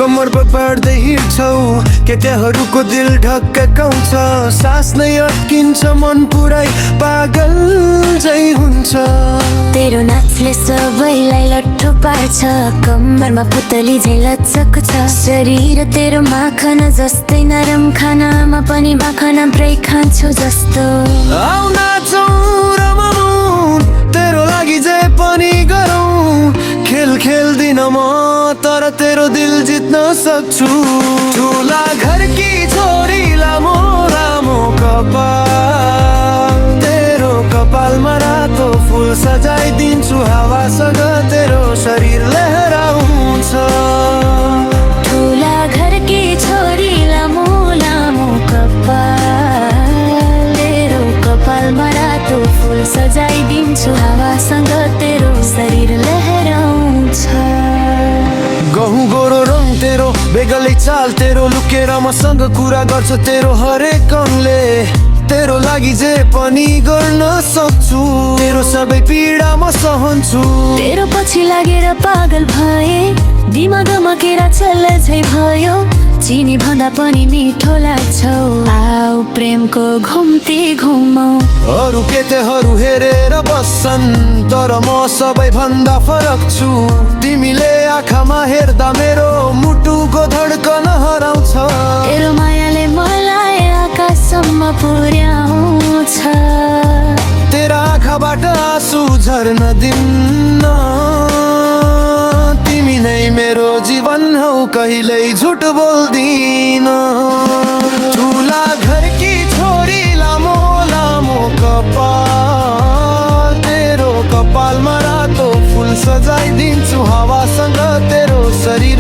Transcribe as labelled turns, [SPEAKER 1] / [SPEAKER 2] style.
[SPEAKER 1] कमर पर बाँड्दै हिँड्छौ केटाहरूको दिल ढक्काउँछ सास नै अड्किन्छ मन पुरै पागल झै हुन्छ
[SPEAKER 2] तेरो नाचले सबैलाई लट्ठो पार्छ कम्मरमा पुतली झै लचक छ शरीर तेरो माखन जस्तै नरम खानामा पनि माखन ब्रेक खान्छु जस्तो
[SPEAKER 1] आउ नाचौँ रमाउँ तेरो लागि जे पनि गरौँ खेल खेल्दिन म तर तेरो दिल जित्न सक्छु ठुला घरकी छोरी लामो लामो कपाल तेरो कपालमा रातो फुल सजाइदिन्छु हावासँग तेरो शरीर लहराउँछ
[SPEAKER 2] ठुला घरकी छोरी लामो लामो कपाल तेरो कपालमा रातो फुल सजाइदिन्छु हावासँग तेरो शरीर लहराउँछ
[SPEAKER 1] गहुँ गोरो रङ तेरो बेगलै चाल तेरो लुकेर मसँग कुरा गर्छ तेरो हरेक अङ्गले तेरो लागि जे पनि गर्न सक्छु तेरो सबै पीडा म सहन्छु
[SPEAKER 2] तेरो पछि लागेर पागल भए दिमागमा केरा चल्ल झै भयो चिनी भन्दा पनि मिठो लाग्छौ आऊ प्रेमको घुम्ती घुमौ
[SPEAKER 1] अरू केटेहरू हेरेर बस्छन् तर म सबैभन्दा फरक छु तिमीले आँखामा हेर्दा मेरो मुटुको धड्कन हराउँछ
[SPEAKER 2] तेरो मायाले मलाई आकाशसम्म पुर्याउँछ
[SPEAKER 1] तेरा आँखाबाट आँसु झर्न दिन्न तिमी नै मेरो जीवन हौ कहिल्यै झुट बोल्दिन ठुला घरकी छोरी लामो लामो कपाल तेरो कपालमा रातो फुल सजाइदिन्छु हावासँग तेरो शरीर